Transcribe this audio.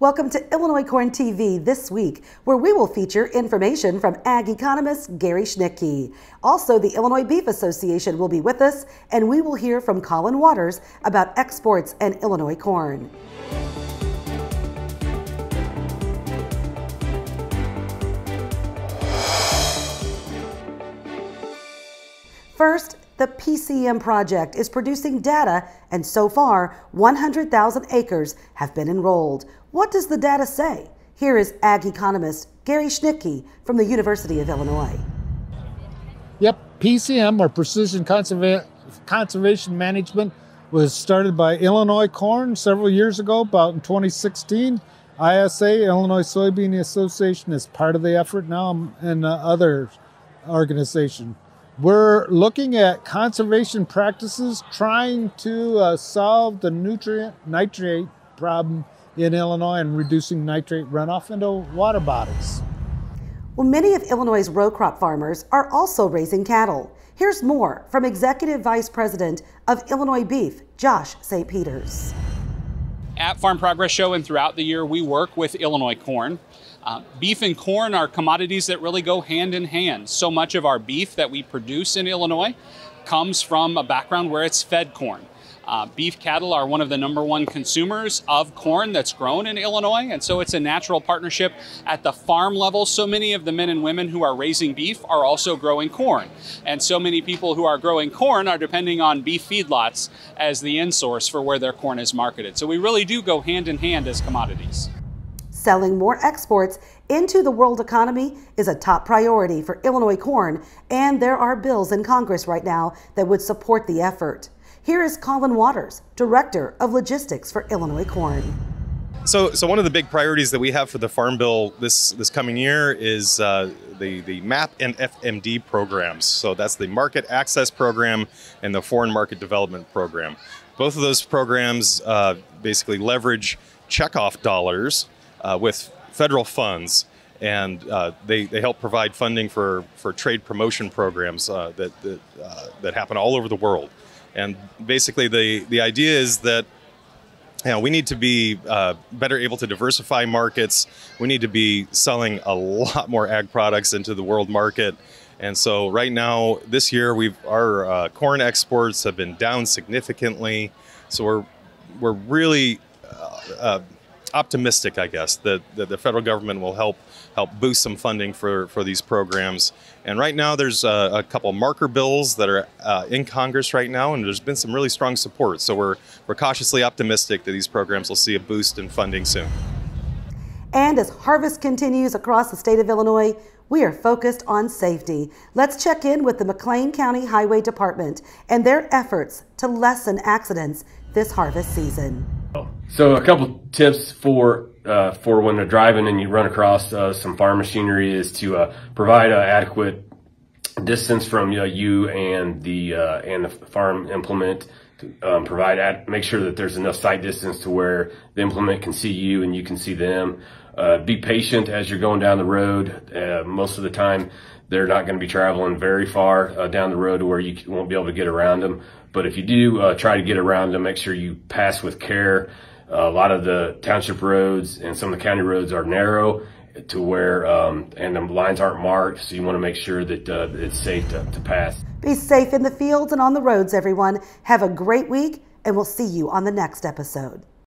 Welcome to ILLinoiscornTV this week, where we will feature information from Ag Economist Gary Schnitkey. Also, the Illinois Beef Association will be with us, and we will hear from Colin Waters about exports and Illinois corn. First, the PCM project is producing data, and so far, 100,000 acres have been enrolled. What does the data say? Here is Ag Economist Gary Schnitkey from the University of Illinois. Yep, PCM, or Precision Conservation Management, was started by Illinoiscorn several years ago, about in 2016. ISA, Illinois Soybean Association, is part of the effort now, and other organizations. We're looking at conservation practices, trying to solve the nitrate problem in Illinois and reducing nitrate runoff into water bodies. Well, many of Illinois' row crop farmers are also raising cattle. Here's more from Executive Vice President of Illinois Beef, Josh St. Peters. At Farm Progress Show and throughout the year, we work with Illinoiscorn. Beef and corn are commodities that really go hand in hand. So much of our beef that we produce in Illinois comes from a background where it's fed corn. Beef cattle are one of the #1 consumers of corn that's grown in Illinois, and so it's a natural partnership at the farm level. So many of the men and women who are raising beef are also growing corn, and so many people who are growing corn are depending on beef feedlots as the end source for where their corn is marketed. So we really do go hand in hand as commodities. Selling more exports into the world economy is a top priority for Illinois corn, and there are bills in Congress right now that would support the effort. Here is Colin Waters, Director of Logistics for Illinois corn. So one of the big priorities that we have for the Farm Bill this coming year is the MAP and FMD programs. So that's the Market Access Program and the Foreign Market Development Program. Both of those programs basically leverage checkoff dollars with federal funds, and they help provide funding for trade promotion programs that happen all over the world. And basically the idea is that we need to be better able to diversify markets. We need to be selling a lot more ag products into the world market. And so right now, this year, our corn exports have been down significantly. So we're really optimistic, I guess, that the federal government will help boost some funding for these programs. And right now there's a couple marker bills that are in Congress right now, and there's been some really strong support. So we're cautiously optimistic that these programs will see a boost in funding soon. And as harvest continues across the state of Illinois, we are focused on safety. Let's check in with the McLean County Highway Department and their efforts to lessen accidents this harvest season. So a couple tips for when they're driving and you run across some farm machinery is to provide adequate distance from you and the farm implement. Make sure that there's enough sight distance to where the implement can see you and you can see them. Be patient as you're going down the road. Most of the time, they're not going to be traveling very far down the road to where you won't be able to get around them. But if you do try to get around them, make sure you pass with care. A lot of the township roads and some of the county roads are narrow to where, and the lines aren't marked, so you want to make sure that it's safe to pass. Be safe in the fields and on the roads, everyone. Have a great week, and we'll see you on the next episode.